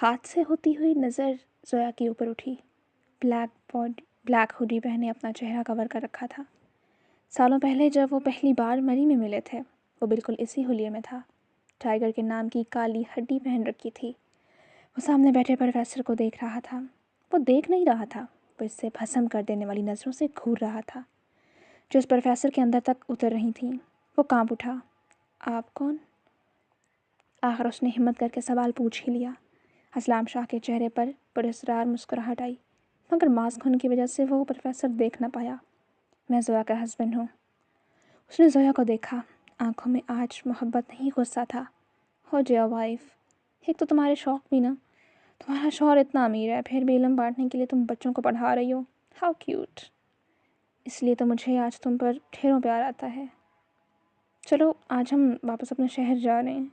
ہاتھ سے ہوتی ہوئی نظر زویا کے اوپر اٹھی۔ بلیک ہوڈی پہنے اپنا چہرہ کور کر رکھا تھا۔ سالوں پہلے جب وہ پہلی بار مری میں ملے تھے وہ بالکل اسی حلیے میں تھا۔ ٹائیگر کے نام کی کالی ہڈی پہن رکھی تھی۔ وہ سامنے بیٹھے پروفیسر کو دیکھ رہا تھا۔ وہ دیکھ نہیں رہا تھا، وہ اس سے بھسم کر دینے والی نظروں سے گھور رہا تھا جو اس پروفیسر کے اندر تک اتر رہی تھیں۔ وہ کانپ اٹھا۔ آپ کون؟ آخر اس نے ہمت کر کے سوال پوچھ ہی لیا۔ اسلام شاہ کے چہرے پر پراسرار مسکراہٹ آئی، مگر ماسک ہونے کی وجہ سے وہ پروفیسر دیکھ نہ پایا۔ میں زویا کا ہسبینڈ ہوں۔ اس نے زویا کو دیکھا۔ آنکھوں میں آج محبت نہیں غصہ تھا۔ ہو ڈیئر وائف، ایک تو تمہارے شوق بھی نا، تمہارا شوہر اتنا امیر ہے پھر بھی علم بانٹنے کے لیے تم بچوں کو پڑھا رہی ہو، ہاؤ کیوٹ۔ اس لیے تو مجھے آج تم پر ڈھیروں پیار آتا ہے۔ چلو آج ہم واپس اپنے شہر جا رہے ہیں۔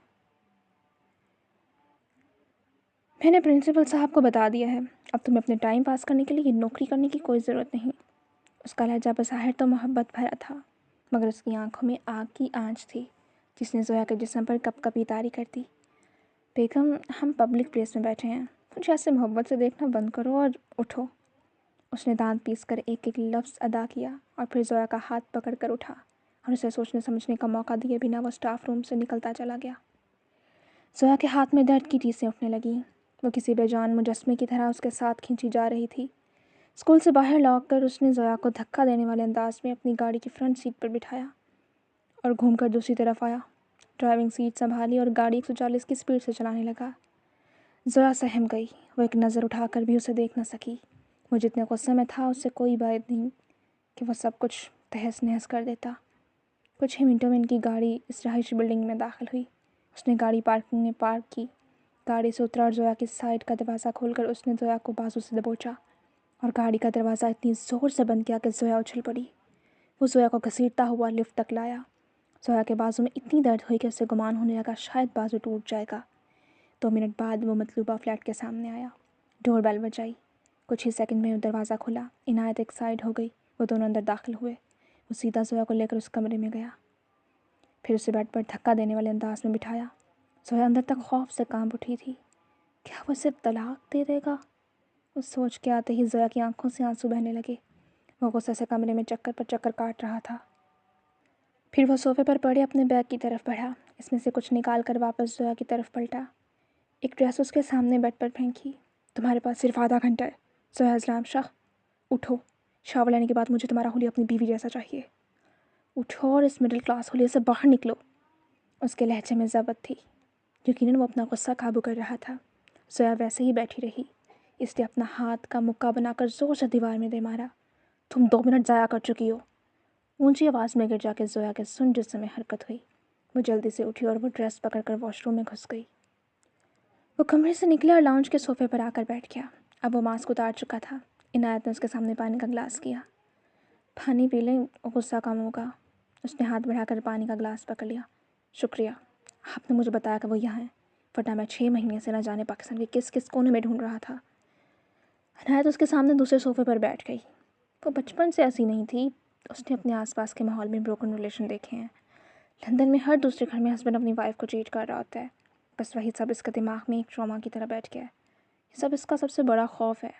میں نے پرنسپل صاحب کو بتا دیا ہے، اب تمہیں اپنے ٹائم پاس کرنے کے لیے نوکری کرنے کی کوئی ضرورت نہیں۔ اس کا لہجہ بظاہر تو محبت بھرا تھا، مگر اس کی آنکھوں میں آگ کی آنچ تھی جس نے زویا کے جسم پر کپ کپی طاری کر دی۔ بیگم، ہم پبلک پلیس میں بیٹھے ہیں، مجھے ایسے محبت سے دیکھنا بند کرو اور اٹھو۔ اس نے دانت پیس کر ایک ایک لفظ ادا کیا اور پھر زویا کا ہاتھ پکڑ کر اٹھا اور اسے سوچنے سمجھنے کا موقع دیے بنا وہ اسٹاف روم سے نکلتا چلا گیا۔ زویا کے ہاتھ میں درد کی ٹیسیں اٹھنے لگیں۔ وہ کسی بے جان مجسمے کی طرح اس کے ساتھ کھینچی جا رہی تھی۔ اسکول سے باہر لوٹ کر اس نے زویا کو دھکا دینے والے انداز میں اپنی گاڑی کی فرنٹ سیٹ پر بٹھایا اور گھوم کر دوسری طرف آیا۔ ڈرائیونگ سیٹ سنبھالی اور گاڑی 140 کی سپیڈ سے چلانے لگا۔ زویا سہم گئی۔ وہ ایک نظر اٹھا کر بھی اسے دیکھ نہ سکی۔ وہ جتنے غصے میں تھا اس سے کوئی بات نہیں کہ وہ سب کچھ تہس نہس کر دیتا۔ کچھ ہی منٹوں میں ان کی گاڑی اس رہائشی بلڈنگ میں داخل ہوئی۔ اس نے گاڑی پارکنگ میں پارک کی، گاڑی سے اترا اور زویا کی سائڈ کا دروازہ کھول کر اس نے زویا کو بازو سے دبوچا اور گاڑی کا دروازہ اتنی زور سے بند کیا کہ زویا اچھل پڑی۔ وہ زویا کو گھسیٹتا ہوا لفٹ تک لایا۔ زویا کے بازو میں اتنی درد ہوئی کہ اسے گمان ہونے لگا شاید بازو ٹوٹ جائے گا۔ 2 منٹ بعد وہ مطلوبہ فلیٹ کے سامنے آیا۔ ڈور بیل بجائی۔ کچھ ہی سیکنڈ میں دروازہ کھلا۔ عنایت ایک سائڈ ہو گئی۔ وہ دونوں اندر داخل ہوئے۔ وہ سیدھا زویا کو لے کر اس کمرے میں گیا، پھر اسے بیڈ پر دھکا دینے والے انداز میں بٹھایا۔ زویا اندر تک خوف سے کانپ اٹھی تھی۔ کیا وہ اسے طلاق دے دے گا؟ وہ سوچ کے آتے ہی زویا کی آنکھوں سے آنسو بہنے لگے۔ وہ غصے سے کمرے میں چکر پر چکر کاٹ رہا تھا۔ پھر وہ صوفے پر پڑے اپنے بیگ کی طرف بڑھا، اس میں سے کچھ نکال کر واپس زویا کی طرف پلٹا۔ ایک ڈریس اس کے سامنے بیڈ پر پھینکی۔ تمہارے پاس صرف آدھا گھنٹہ ہے۔ زویا اسلام شاہ، اٹھو۔ شاور لینے کے بعد مجھے تمہارا حلیہ اپنی بیوی جیسا چاہیے۔ اٹھو اور اس مڈل کلاس حلیے سے باہر نکلو۔ اس کے لہجے میں ضبط تھی۔ یقیناً وہ اپنا غصہ قابو کر رہا تھا۔ زویا ویسے ہی بیٹھی رہی، اس لیے اپنا ہاتھ کا مکہ بنا کر زور سے دیوار میں دے مارا۔ تم 2 منٹ ضائع کر چکی ہو۔ اونچی آواز میں گر جا کے زویا کے سن جسم میں حرکت ہوئی۔ وہ جلدی سے اٹھی اور وہ ڈریس پکڑ کر واش روم میں گھس گئی۔ وہ کمرے سے نکلا اور لاؤنج کے صوفے پر آ کر بیٹھ گیا۔ اب وہ ماسک اتار چکا تھا۔ عنایت نے اس کے سامنے پانی کا گلاس کیا۔ پانی پی لیں، غصہ کم ہوگا۔ اس نے ہاتھ بڑھا کر پانی کا گلاس پکڑ لیا۔ شکریہ، آپ نے مجھے بتایا کہ وہ یہاں ہیں، ورنہ میں 6 مہینے سے نہ جانے پاکستان کے کس کس کونے میں ڈھونڈ رہا تھا۔ عنایت اس کے سامنے دوسرے صوفے پر بیٹھ گئی۔ وہ بچپن سے ایسی نہیں تھی۔ اس نے اپنے آس پاس کے ماحول میں بروکن ریلیشن دیکھے ہیں۔ لندن میں ہر دوسرے گھر میں ہسبینڈ اپنی وائف کو چیٹ کر رہا ہوتا ہے، بس وہی سب اس کے دماغ میں ایک ٹراما کی طرح بیٹھ گیا ہے۔ یہ سب اس کا سب سے بڑا خوف ہے۔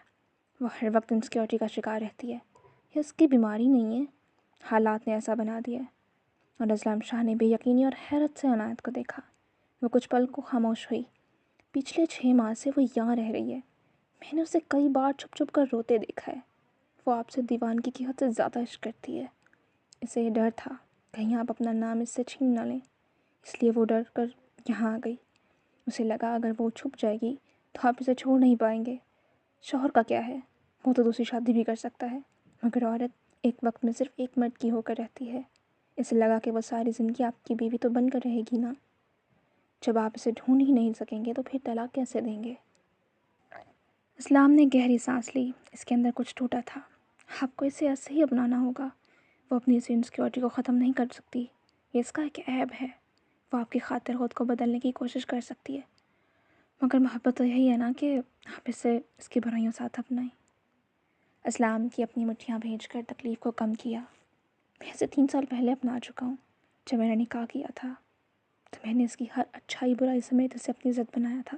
وہ ہر وقت انسیکیورٹی کا شکار رہتی ہے۔ یہ اس کی بیماری نہیں ہے، حالات نے ایسا بنا دیا ہے۔ اور اسلام شاہ نے بے یقینی اور حیرت سے عنایت کو دیکھا۔ وہ کچھ پل کو خاموش ہوئی۔ پچھلے 6 ماہ سے وہ یہاں رہ رہی ہے۔ میں نے اسے کئی بار چھپ چھپ کر روتے دیکھا ہے۔ وہ آپ سے دیوانگی کی حد سے زیادہ عشق کرتی ہے۔ اسے یہ ڈر تھا کہیں آپ اپنا نام اس سے چھین نہ لیں، اس لیے وہ ڈر کر یہاں آ گئی۔ اسے لگا اگر وہ چھپ جائے گی تو آپ اسے چھوڑ نہیں پائیں گے۔ شوہر کا کیا ہے، وہ تو دوسری شادی بھی کر سکتا ہے، مگر عورت ایک وقت میں صرف ایک مرد کی ہو کر رہتی ہے۔ اسے لگا کہ وہ ساری زندگی آپ کی بیوی تو بن کر رہے گی نا۔ جب آپ اسے ڈھونڈ ہی نہیں سکیں گے تو پھر طلاق کیسے دیں گے؟ اسلام نے گہری سانس لی۔ اس کے اندر کچھ ٹوٹا تھا۔ آپ کو اسے ایسے ہی اپنانا ہوگا۔ وہ اپنی اس انسیکیورٹی کو ختم نہیں کر سکتی، یہ اس کا ایک عیب ہے۔ وہ آپ کی خاطر خود کو بدلنے کی کوشش کر سکتی ہے، مگر محبت تو یہی ہے نا کہ آپ اسے اس کی برائیوں ساتھ اپنائیں۔ اسلام کی اپنی مٹھیاں بھیج کر تکلیف کو کم کیا۔ میں اسے 3 سال پہلے اپنا چکا ہوں۔ جب میں نے نکاح کیا تھا تو میں نے اس کی ہر اچھائی برائی سمیت اسے اپنی عزت بنایا تھا،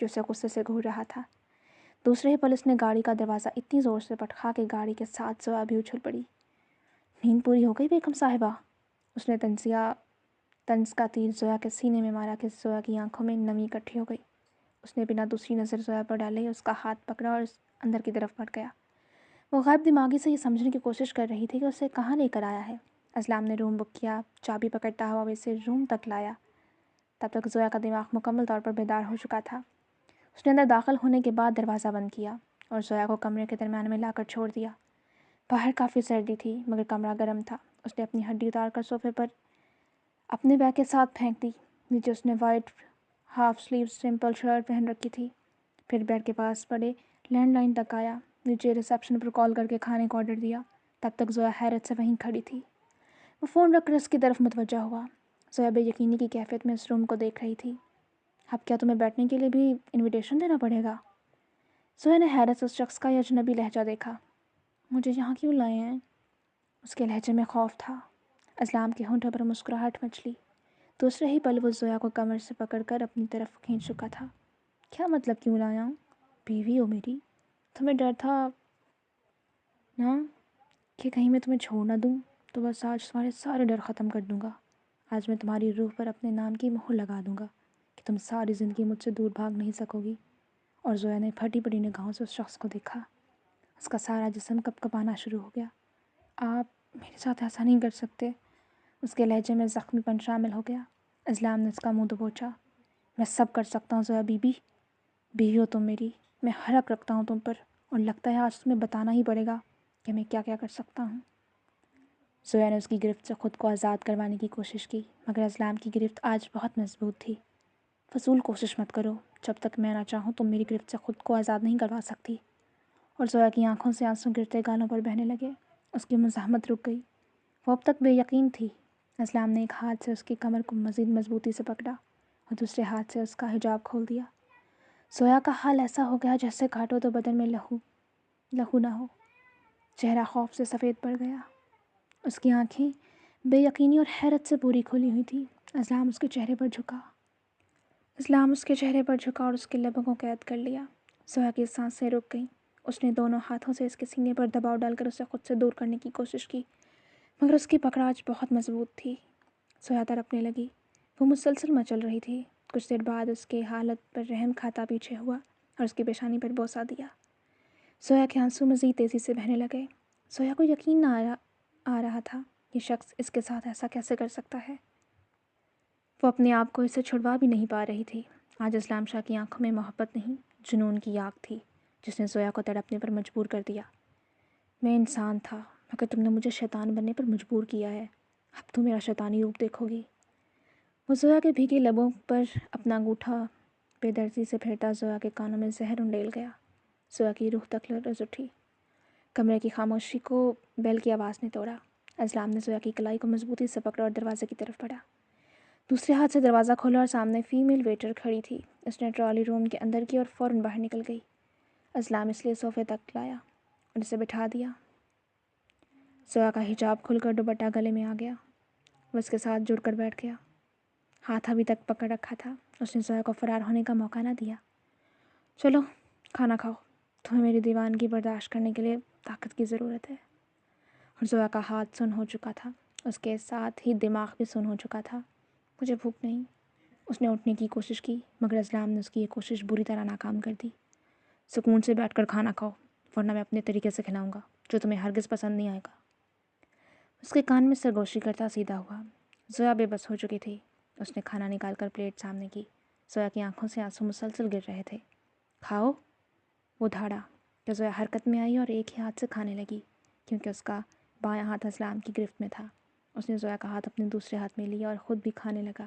جو اسے غصے سے گھور رہا تھا۔ دوسرے ہی پل اس نے گاڑی کا دروازہ اتنی زور سے پٹخا کہ گاڑی کے ساتھ زویا بھی اچھل پڑی۔ نیند پوری ہو گئی بیگم صاحبہ؟ اس نے طنز کا تیر زویا کے سینے میں مارا کہ زویا کی آنکھوں میں نمی اکٹھی ہو گئی۔ اس نے بنا دوسری نظر زویا پر ڈالے اس کا ہاتھ پکڑا اور اندر کی طرف بڑھ گیا۔ وہ غائب دماغی سے یہ سمجھنے کی کوشش کر رہی تھی کہ اسے کہاں لے کر آیا ہے۔ اسلام نے روم بک کیا، چابی پکڑتا ہوا وہ اسے روم تک لایا۔ تب تک زویا کا دماغ مکمل طور پر بیدار ہو چکا تھا۔ اس نے اندر داخل ہونے کے بعد دروازہ بند کیا اور زویا کو کمرے کے درمیان میں لا کر چھوڑ دیا۔ باہر کافی سردی تھی مگر کمرہ گرم تھا۔ اس نے اپنی ہڈی اتار کر صوفے پر اپنے بیگ کے ساتھ پھینک دی۔ نیچے اس نے white half sleeve simple shirt پہن رکھی تھی۔ پھر بیڈ کے پاس پڑے لینڈ لائن تک آیا، نیچے ریسیپشن پر کال کر کے کھانے کا آرڈر دیا۔ تب تک زویا حیرت سے وہیں کھڑی تھی۔ وہ فون رکھ کر اس کی طرف متوجہ ہوا۔ زویا بے یقینی کی کیفیت میں اس روم کو دیکھ رہی تھی۔ اب کیا تمہیں بیٹھنے کے لیے بھی انویٹیشن دینا پڑے گا؟ زویا نے حیرت سے اس شخص کا یہ اجنبی لہجہ دیکھا۔ مجھے یہاں کیوں لائے ہیں؟ اس کے لہجے میں خوف تھا۔ اسلام کے ہونٹوں پر مسکراہٹ مچلی۔ دوسرے ہی پل وہ زویا کو کمر سے پکڑ کر اپنی طرف کھینچ چکا تھا۔ کیا مطلب کیوں لایا ہوں؟ بیوی ہو میری، تمہیں ڈر تھا نا کہ کہیں میں تمہیں چھوڑ نہ دوں، تو بس آج تمہارے سارے ڈر ختم کر دوں گا۔ آج میں تمہاری روح پر اپنے نام کی مہر لگا دوں گا کہ تم ساری زندگی مجھ سے دور بھاگ نہیں سکو گی۔ اور زویا نے پھٹی پڑی نگاہوں سے اس شخص کو دیکھا۔ اس کا سارا جسم کپ کپانا شروع ہو گیا۔ آپ میرے ساتھ ایسا نہیں کر سکتے۔ اس کے لہجے میں زخمی پن شامل ہو گیا۔ اسلام نے اس کا منہ دبوچا۔ میں سب کر سکتا ہوں زویا بی بی، بیوی ہو تم میری، میں حق رکھتا ہوں تم پر، اور لگتا ہے آج تمہیں بتانا ہی پڑے گا کہ میں کیا کیا کر سکتا ہوں۔ زویا نے اس کی گرفت سے خود کو آزاد کروانے کی کوشش کی مگر اسلام کی گرفت آج بہت مضبوط تھی۔ فضول کوشش مت کرو، جب تک میں نہ چاہوں تم میری گرفت سے خود کو آزاد نہیں کروا سکتی۔ اور زویا کی آنکھوں سے آنسو گرتے گالوں پر بہنے لگے۔ اس کی مزاحمت رک گئی۔ وہ اب تک بے یقین تھی۔ اسلام نے ایک ہاتھ سے اس کی کمر کو مزید مضبوطی سے پکڑا اور دوسرے ہاتھ سے اس کا حجاب کھول دیا۔ زویا کا حال ایسا ہو گیا جیسے کاٹو تو بدن میں لہو نہ ہو۔ چہرہ خوف سے سفید پڑ گیا۔ اس کی آنکھیں بے یقینی اور حیرت سے پوری کھلی ہوئی تھی۔ اسلام اس کے چہرے پر جھکا اور اس کے لبوں کو قید کر لیا۔ زویا کی سانسیں رک گئیں۔ اس نے دونوں ہاتھوں سے اس کے سینے پر دباؤ ڈال کر اسے خود سے دور کرنے کی کوشش کی مگر اس کی پکڑاچ بہت مضبوط تھی۔ زویا تڑپنے لگی۔ وہ مسلسل مچل رہی تھی۔ کچھ دیر بعد اس کے حالت پر رحم کھاتا پیچھے ہوا اور اس کی پیشانی پر بوسہ دیا۔ زویا کے آنسو مزید تیزی سے بہنے لگے۔ زویا کو یقین نہ آ رہا تھا یہ شخص اس کے ساتھ ایسا کیسے کر سکتا ہے۔ وہ اپنے آپ کو اسے چھڑوا بھی نہیں پا رہی تھی۔ آج اسلام شاہ کی آنکھوں میں محبت نہیں، جنون کی آگ تھی جس نے زویا کو تڑپنے پر مجبور کر دیا۔ میں انسان تھا مگر تم نے مجھے شیطان بننے پر مجبور کیا ہے۔ اب تم میرا شیطانی روپ دیکھو گی۔ وہ زویا کے بھیگے لبوں پر اپنا انگوٹھا بے دردی سے پھیرتا زویا کے کانوں میں زہر انڈیل گیا۔ زویا کی روح تک لرز اٹھی۔ کمرے کی خاموشی کو بیل کی آواز نے توڑا۔ اسلام نے زویا کی کلائی کو مضبوطی سے پکڑا اور دروازے کی طرف بڑھا۔ دوسرے ہاتھ سے دروازہ کھولا اور سامنے فیمیل ویٹر کھڑی تھی۔ اس نے ٹرالی روم کے اندر کی اور فوراً باہر نکل گئی۔ اسلام اس لیے صوفے تک لایا اور اسے بٹھا دیا۔ زویا کا حجاب کھل کر دوپٹہ گلے میں آ گیا۔ وہ اس کے ساتھ جڑ کر بیٹھ گیا۔ ہاتھ ابھی تک پکڑ رکھا تھا۔ اس نے زویا کو فرار ہونے کا موقع نہ دیا۔ چلو کھانا کھاؤ، تمہیں میری دیوانگی برداشت کرنے کے لیے طاقت کی ضرورت ہے۔ اور زویا کا ہاتھ سن ہو چکا تھا، اس کے ساتھ ہی دماغ بھی سن ہو چکا تھا۔ مجھے بھوک نہیں۔ اس نے اٹھنے کی کوشش کی مگر اسلام نے اس کی یہ کوشش بری طرح ناکام کر دی۔ سکون سے بیٹھ کر کھانا کھاؤ ورنہ میں اپنے طریقے سے کھلاؤں گا جو تمہیں ہرگز پسند نہیں آئے گا۔ اس کے کان میں سرگوشی کرتا سیدھا ہوا۔ زویا بے بس ہو چکی تھی۔ اس نے کھانا نکال کر پلیٹ سامنے کی۔ زویا کی آنکھوں سے آنسو مسلسل گر رہے تھے۔ کھاؤ، وہ دھاڑا کہ زویا حرکت میں آئی اور ایک ہی ہاتھ سے کھانے لگی کیونکہ اس کا بایاں ہاتھ اسلام کی گرفت میں تھا۔ اس نے زویا کا ہاتھ اپنے دوسرے ہاتھ میں لیا اور خود بھی کھانے لگا۔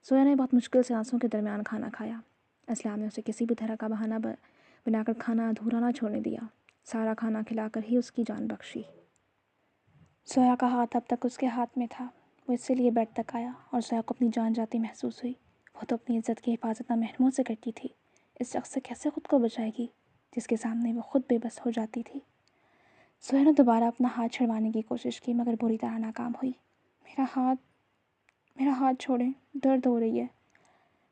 زویا نے بہت مشکل سے آنسوں کے درمیان کھانا کھایا۔ اسلام نے اسے کسی بھی طرح کا بہانہ بنا کر کھانا ادھورا نہ چھوڑنے دیا۔ سارا کھانا کھلا کر ہی اس کی جان بخشی۔ زویا کا ہاتھ اب تک اس کے ہاتھ میں تھا۔ وہ اسی لیے بیڈ تک آیا اور زویا کو اپنی جان جاتی محسوس ہوئی۔ وہ تو اپنی عزت کی حفاظت نامحرموں سے کرتی تھی، اس شخص سے کیسے خود کو بچائے گی جس کے سامنے وہ خود بے بس ہو جاتی تھی۔ زویا نے دوبارہ اپنا ہاتھ چھڑوانے کی کوشش کی مگر بری طرح ناکام ہوئی۔ میرا ہاتھ چھوڑیں، درد ہو رہی ہے۔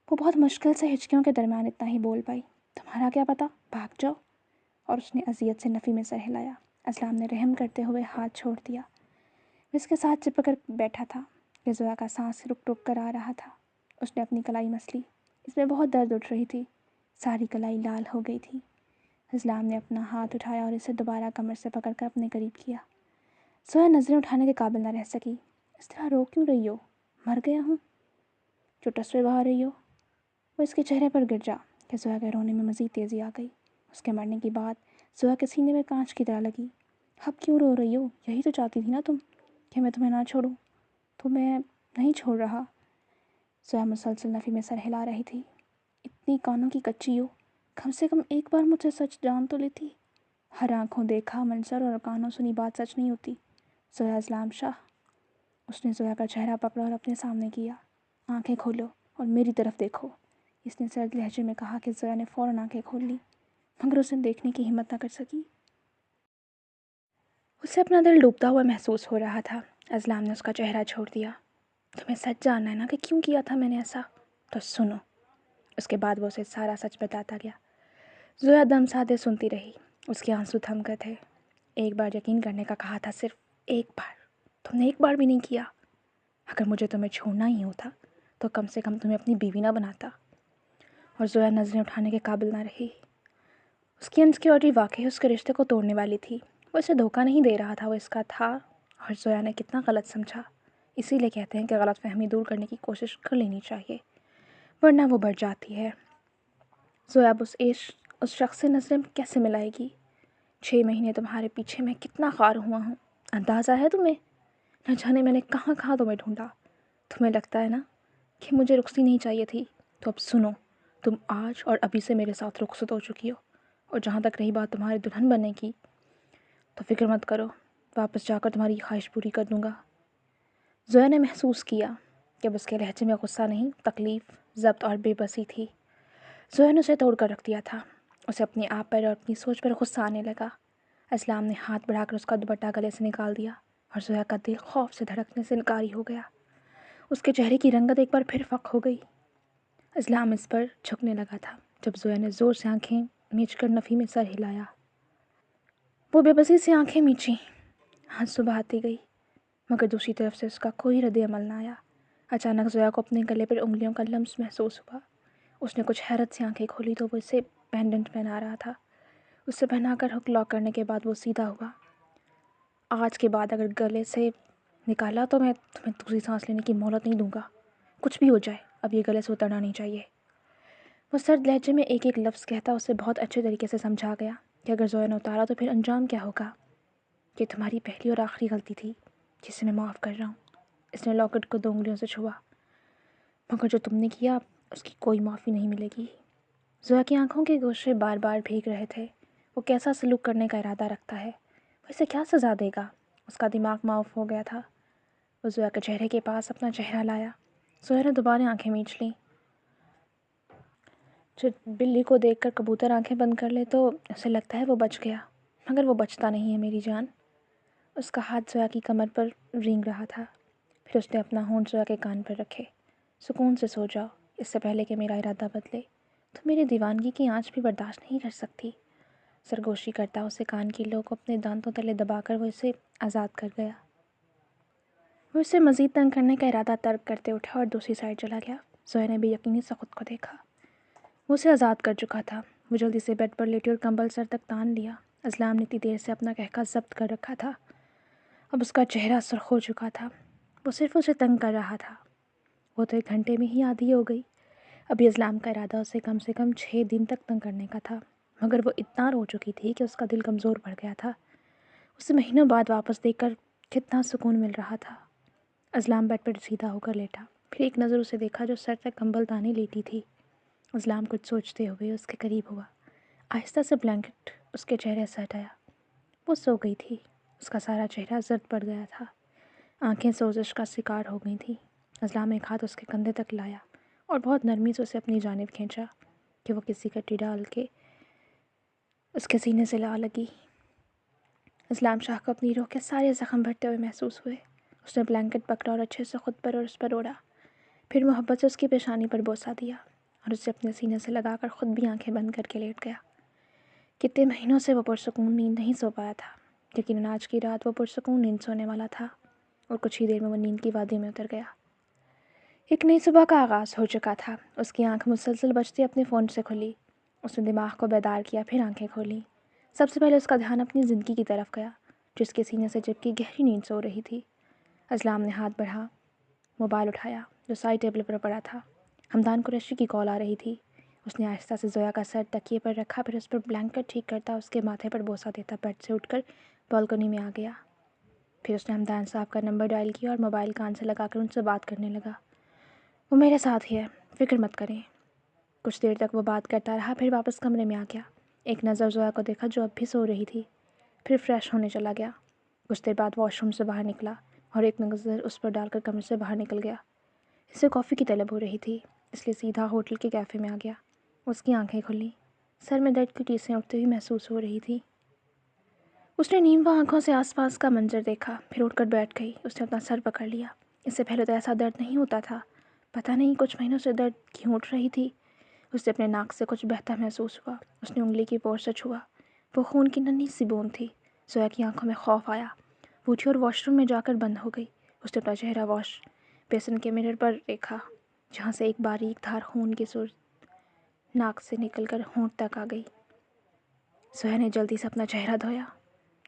وہ بہت مشکل سے ہچکیوں کے درمیان اتنا ہی بول پائی، تمہارا کیا پتہ، بھاگ جاؤ۔ اور اس نے اذیت سے نفی میں سر ہلایا۔ اسلام نے رحم کرتے ہوئے ہاتھ چھوڑ دیا۔ وہ اس کے ساتھ چپک کر بیٹھا تھا کہ زویا کا سانس رک رک کر آ رہا تھا۔ اس نے اپنی کلائی مس لی، اس میں بہت درد اٹھ رہی تھی، ساری کلائی لال ہو گئی تھی۔ اسلام نے اپنا ہاتھ اٹھایا اور اسے دوبارہ کمر سے پکڑ کر اپنے قریب کیا۔ زویا نظریں اٹھانے کے قابل نہ رہ سکی۔ اس طرح رو کیوں رہی ہو؟ مر گیا ہوں جو ٹسوے بہا رہی ہو؟ وہ اس کے چہرے پر گر جا کہ زویا کے رونے میں مزید تیزی آ گئی۔ اس کے مرنے کی بات زویا کے سینے میں کانچ کی طرح لگی۔ اب کیوں رو رہی ہو؟ یہی تو چاہتی تھی نا تم کہ میں تمہیں نہ چھوڑوں، تو میں نہیں چھوڑ رہا۔ زویا مسلسل نفی میں سر ہلا رہی تھی۔ اتنی کانوں کی کچی ہو، کم سے کم ایک بار مجھ سے سچ جان تو لیتی۔ ہر آنکھوں دیکھا منظر اور کانوں سنی بات سچ نہیں ہوتی۔ زویا اسلام شاہ۔ اس نے زویا کا چہرہ پکڑا اور اپنے سامنے کیا۔ آنکھیں کھولو اور میری طرف دیکھو، اس نے سرد لہجے میں کہا کہ زویا نے فوراً آنکھیں کھول لی، مگر اسے دیکھنے کی ہمت نہ کر سکی۔ اسے اپنا دل ڈوبتا ہوا محسوس ہو رہا تھا۔ اسلام نے اس کا چہرہ چھوڑ دیا۔ تمہیں سچ جاننا ہے نا کہ کیوں کیا تھا میں نے ایسا؟ تو سنو۔ اس کے بعد وہ اسے سارا سچ بتاتا گیا۔ زویا دم سادے سنتی رہی۔ اس کے آنسو تھم گئے تھے۔ ایک بار یقین کرنے کا کہا تھا، صرف ایک بار۔ تم نے ایک بار بھی نہیں کیا۔ اگر مجھے تمہیں چھوڑنا ہی ہوتا تو کم سے کم تمہیں اپنی بیوی نہ بناتا۔ اور زویا نظریں اٹھانے کے قابل نہ رہی۔ اس کی انسیکیورٹی واقعی اس کے رشتے کو توڑنے والی تھی۔ وہ اسے دھوکہ نہیں دے رہا تھا، وہ اس کا تھا۔ اور زویا نے کتنا غلط سمجھا۔ اسی لیے کہتے ہیں کہ غلط فہمی دور کرنے کی کوشش کر لینی چاہیے، ورنہ وہ بڑھ جاتی ہے۔ زویا اب اس شخص سے نظریں کیسے ملائے گی؟ 6 مہینے تمہارے پیچھے میں کتنا خوار ہوا ہوں، اندازہ ہے تمہیں؟ نہ جانے میں نے کہاں کہاں تمہیں ڈھونڈا۔ تمہیں لگتا ہے نا کہ مجھے رخصتی نہیں چاہیے تھی؟ تو اب سنو، تم آج اور ابھی سے میرے ساتھ رخصت ہو چکی ہو، اور جہاں تک رہی بات تمہاری دلہن بننے کی، تو فکر مت کرو، واپس جا کر تمہاری خواہش پوری کر دوں گا۔ زویا نے محسوس کیا کہ اب اس کے لہجے میں غصہ نہیں، تکلیف، ضبط اور بے بسی تھی۔ زویا نے اسے توڑ کر رکھ دیا تھا۔ اسے اپنے آپ پر اور اپنی سوچ پر غصہ آنے لگا۔ اسلام نے ہاتھ بڑھا کر اس کا دوپٹہ گلے سے نکال دیا، اور زویا کا دل خوف سے دھڑکنے سے انکاری ہو گیا۔ اس کے چہرے کی رنگت ایک بار پھر فاق ہو گئی۔ اسلام اس پر جھکنے لگا تھا جب زویا نے زور سے آنکھیں میچ کر نفی میں سر ہلایا۔ وہ بے بسی سے آنکھیں میچیں، آنسو بہاتی گئی، مگر دوسری طرف سے اس کا کوئی رد عمل نہ آیا۔ اچانک زویا کو اپنے گلے پر انگلیوں کا لمس محسوس ہوا۔ اس نے کچھ حیرت سے آنکھیں کھولی تو وہ اسے پینڈنٹ پہنا رہا تھا۔ اسے پہنا کر ہک لاک کرنے کے بعد وہ سیدھا ہوا۔ آج کے بعد اگر گلے سے نکالا تو میں تمہیں دوسری سانس لینے کی مہلت نہیں دوں گا۔ کچھ بھی ہو جائے، اب یہ گلے سے اترنا نہیں چاہیے۔ وہ سرد لہجے میں ایک ایک لفظ کہتا اسے بہت اچھے طریقے سے سمجھا گیا کہ اگر زویا نے اتارا تو پھر انجام کیا ہوگا۔ یہ تمہاری پہلی اور آخری غلطی تھی جسے میں معاف کر رہا ہوں۔ اس نے لاکٹ کو 2 انگلیوں سے چھوا۔ مگر جو تم نے کیا، اس کی کوئی معافی نہیں ملے گی۔ زویا کی آنکھوں کے گوشے بار بار بھیگ رہے تھے۔ وہ کیسا سلوک کرنے کا ارادہ رکھتا ہے؟ وہ اسے کیا سزا دے گا؟ اس کا دماغ معاف ہو گیا تھا۔ وہ زویا کے چہرے کے پاس اپنا چہرہ لایا۔ زویا نے دوبارہ آنکھیں میچ لیں۔ جب بلی کو دیکھ کر کبوتر آنکھیں بند کر لے تو اسے لگتا ہے وہ بچ گیا، مگر وہ بچتا نہیں ہے میری جان۔ اس کا ہاتھ زویا کی کمر پر رینگ رہا تھا۔ پھر اس نے اپنا ہونٹ زویا کے کان پر رکھے۔ سکون سے سو جاؤ، اس سے پہلے کہ میرا ارادہ بدلے۔ تو میری دیوانگی کی آنچ بھی برداشت نہیں کر سکتی۔ سرگوشی کرتا اسے کان کی لو کو اپنے دانتوں تلے دبا کر وہ اسے آزاد کر گیا۔ وہ اسے مزید تنگ کرنے کا ارادہ ترک کرتے اٹھا اور دوسری سائڈ چلا گیا۔ زویا نے بے یقینی سے خود کو دیکھا۔ وہ اسے آزاد کر چکا تھا۔ وہ جلدی سے بیڈ پر لیٹی اور کمبل سر تک تان لیا۔ اسلام نے اتنی دیر سے اپنا کہکہ ضبط کر رکھا تھا، اب اس کا چہرہ سرخ ہو چکا تھا۔ وہ صرف اسے تنگ کر رہا تھا۔ وہ تو 1 گھنٹے میں ہی عادی ہو گئی۔ ابھی اسلام کا ارادہ اسے کم سے کم 6 دن تک تنگ کرنے کا تھا، مگر وہ اتنا رو چکی تھی کہ اس کا دل کمزور پڑ گیا تھا۔ اسے مہینوں بعد واپس دیکھ کر کتنا سکون مل رہا تھا۔ اسلام بیڈ پر سیدھا ہو کر لیٹا، پھر ایک نظر اسے دیکھا جو سر تک کمبل تانے لیٹی تھی۔ اسلام کچھ سوچتے ہوئے اس کے قریب ہوا، آہستہ سے بلینکٹ اس کے چہرے سے ہٹایا۔ وہ سو گئی تھی۔ اس کا سارا چہرہ زرد پڑ گیا تھا، آنکھیں سوزش کا شکار ہو گئی تھیں۔ اسلام ایک ہاتھ اس کے کندھے تک لایا اور بہت نرمی سے اسے اپنی جانب کھینچا کہ وہ کسی کٹی ڈال کے اس کے سینے سے لا لگی۔ اسلام شاہ کو اپنی روح کے سارے زخم بھرتے ہوئے محسوس ہوئے۔ اس نے بلینکٹ پکڑا اور اچھے سے خود پر اور اس پر اوڑھا، پھر محبت سے اس کی پیشانی پر بوسہ دیا۔ اور اسے اپنے سینے سے لگا کر خود بھی آنکھیں بند کر کے لیٹ گیا۔ کتنے مہینوں سے وہ پرسکون نیند نہیں سو پایا تھا، لیکن آج کی رات وہ پرسکون نیند سونے والا تھا، اور کچھ ہی دیر میں وہ نیند کی وادی میں اتر گیا۔ ایک نئی صبح کا آغاز ہو چکا تھا۔ اس کی آنکھ مسلسل بجتے اپنے فون سے کھلی۔ اس نے دماغ کو بیدار کیا، پھر آنکھیں کھولیں۔ سب سے پہلے اس کا دھیان اپنی زندگی کی طرف گیا، جس کے سینے سے جبکہ گہری نیند سو رہی تھی۔ اسلام نے ہاتھ بڑھا، موبائل اٹھایا جو سائڈ ٹیبل پر پڑا تھا۔ حمدان قریشی کی کال آ رہی تھی۔ اس نے آہستہ سے زویا کا سر تکیے پر رکھا، پھر اس پر بلینکٹ ٹھیک کرتا اس کے ماتھے پر بوسہ دیتا بیڈ سے اٹھ کر بالکنی میں آ گیا۔ پھر اس نے حمدان صاحب کا نمبر ڈائل کیا اور موبائل کان سے لگا کر ان سے بات کرنے لگا۔ وہ میرے ساتھ ہی ہے، فکر مت کریں۔ کچھ دیر تک وہ بات کرتا رہا، پھر واپس کمرے میں آ گیا۔ ایک نظر زویا کو دیکھا جو اب بھی سو رہی تھی، پھر فریش ہونے چلا گیا۔ کچھ دیر بعد واش روم سے باہر نکلا اور ایک نظر اس پر ڈال کر کمرے سے باہر نکل گیا۔ اسے کافی کی طلب ہو رہی تھی، اس لیے سیدھا ہوٹل کے کیفے میں آ گیا۔ اس کی آنکھیں کھلیں، سر میں درد کی ٹیسیں اٹھتی ہوئی محسوس ہو رہی تھی۔ اس نے نیموا آنکھوں سے آس پاس کا منظر دیکھا، پھر اٹھ کر بیٹھ گئی۔ اس نے اپنا سر پکڑ لیا۔ اس سے پہلے تو ایسا درد نہیں ہوتا تھا، پتہ نہیں کچھ مہینوں سے درد کیوں اٹھ رہی تھی۔ اسے اپنے ناک سے کچھ بہتا محسوس ہوا۔ اس نے انگلی کی پور سے چھوا، وہ خون کی ننھی سی بوند تھی۔ زویا کی آنکھوں میں خوف آیا، وہ اٹھی اور واش روم میں جا کر بند ہو گئی۔ اس نے اپنا چہرہ واش بیسن کے مرر پر دیکھا، جہاں سے ایک باریک دھار خون کی سرخ ناک سے نکل کر ہونٹ تک آ گئی۔ زویا نے جلدی سے اپنا چہرہ دھویا۔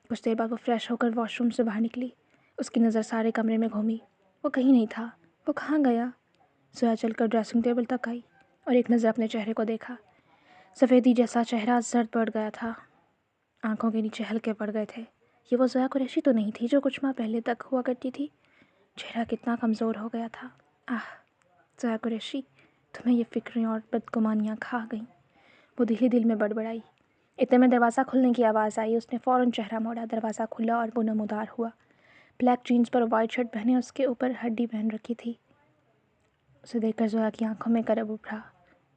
کچھ دیر بعد وہ فریش ہو کر واش روم سے باہر نکلی۔ اس کی نظر سارے کمرے میں گھومی، وہ کہیں نہیں تھا۔ وہ کہاں گیا؟ زویا چل کر ڈریسنگ ٹیبل تک آئی اور ایک نظر اپنے چہرے کو دیکھا۔ سفیدی جیسا چہرہ زرد پڑ گیا تھا، آنکھوں کے نیچے ہلکے پڑ گئے تھے۔ یہ وہ زویا قریشی تو نہیں تھی جو کچھ ماہ پہلے تک ہوا کرتی تھی۔ چہرہ کتنا کمزور ہو گیا تھا۔ زویا قریشی، تمہیں یہ فکریں اور بدگمانیاں کھا گئیں، وہ دل ہی دل میں بڑبڑائی۔ اتنے میں دروازہ کھلنے کی آواز آئی۔ اس نے فوراً چہرہ موڑا، دروازہ کھلا اور وہ نمودار ہوا۔ بلیک جینس پر وائٹ شرٹ پہنے، اس کے اوپر ہڈی پہن رکھی تھی۔ اسے دیکھ کر زویا کی آنکھوں میں کرب ابھرا۔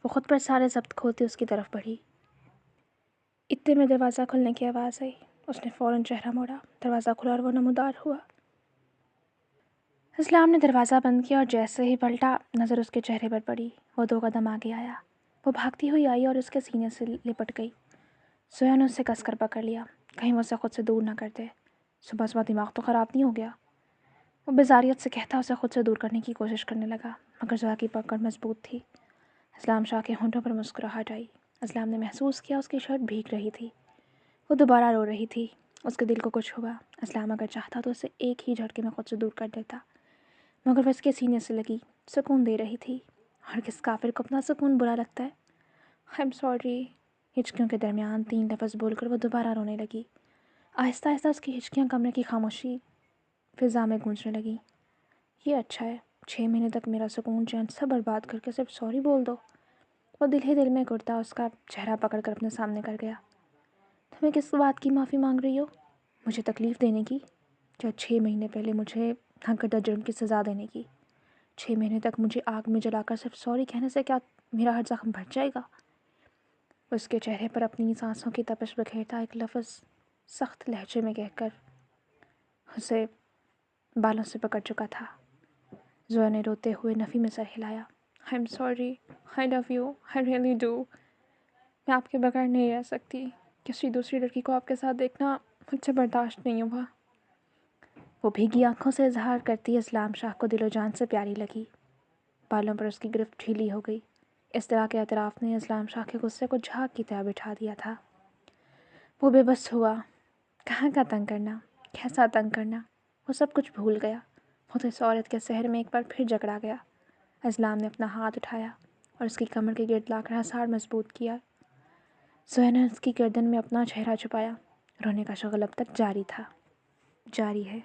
وہ خود پر سارے ضبط کھوتی اس کی طرف بڑھی۔ اتنے میں دروازہ کھلنے کی آواز آئی۔ اس نے فوراً چہرہ موڑا، دروازہ کھلا اور وہ نمودار ہوا۔ اسلام نے دروازہ بند کیا اور جیسے ہی پلٹا، نظر اس کے چہرے پر پڑی۔ وہ 2 قدم آگے آیا، وہ بھاگتی ہوئی آئی اور اس کے سینے سے لپٹ گئی۔ زویا نے اسے کس کر پکڑ لیا، کہیں وہ اسے خود سے دور نہ کر دے۔ صبح صبح دماغ تو خراب نہیں ہو گیا؟ وہ بیزاریت سے کہتا اسے خود سے دور کرنے کی کوشش کرنے لگا، مگر زویا کی پکڑ مضبوط تھی۔ اسلام شاہ کے ہونٹوں پر مسکراہٹ آئی۔ اسلام نے محسوس کیا اس کی شرٹ بھیگ رہی تھی۔ وہ دوبارہ رو رہی تھی۔ اس کے دل کو کچھ ہوا۔ اسلام اگر چاہتا تو اسے ایک ہی جھٹکے میں خود سے دور کر دیتا، مگر وہ اس کے سینے سے لگی، سکون دے رہی تھی، اور کس کافر کو اپنا سکون برا لگتا ہے؟ I'm sorry۔ ہچکیوں کے درمیان 3 لفظ بول کر وہ دوبارہ رونے لگی۔ آہستہ آہستہ اس کی ہچکیاں کمرے کی خاموشی فضا میں گونجنے لگیں۔ یہ اچھا ہے، 6 مہینے تک میرا سکون چین سب برباد کر کے صرف سوری بول دو۔ وہ دل ہی دل میں کرتا اس کا چہرہ پکڑ کر اپنے سامنے کر گیا۔ تمہیں کس بات کی معافی مانگ رہی ہو؟ مجھے تکلیف دینے کی؟ یا 6 مہینے پہلے مجھے ناگزیر جرم کی سزا دینے کی؟ 6 مہینے تک مجھے آگ میں جلا کر صرف سوری کہنے سے کیا میرا ہر زخم بھر جائے گا؟ اس کے چہرے پر اپنی سانسوں کی تپش بکھیرتا ایک لفظ سخت لہجے میں کہہ کر اسے بالوں سے پکڑ چکا تھا۔ زویا نے روتے ہوئے نفی میں سر ہلایا۔ I'm sorry, I love you, I really do۔ میں آپ کے بغیر نہیں رہ سکتی۔ کسی دوسری لڑکی کو آپ کے ساتھ دیکھنا مجھ سے برداشت نہیں ہوا۔ وہ بھیگی آنکھوں سے اظہار کرتی اسلام شاہ کو دل و جان سے پیاری لگی۔ بالوں پر اس کی گرفت ڈھیلی ہو گئی۔ اس طرح کے اعتراف نے اسلام شاہ کے غصے کو جھاگ کی طرح بٹھا دیا تھا۔ وہ بے بس ہوا۔ کہاں کا تنگ کرنا، کیسا تنگ کرنا، وہ سب کچھ بھول گیا۔ وہ تو اس عورت کے سحر میں ایک بار پھر جکڑا گیا۔ اسلام نے اپنا ہاتھ اٹھایا اور اس کی کمر کے گرد لا کر ہساڑ مضبوط کیا۔ زویا نے اس کی گردن میں اپنا چہرہ چھپایا۔ رونے کا شغل اب تک جاری تھا، جاری ہے۔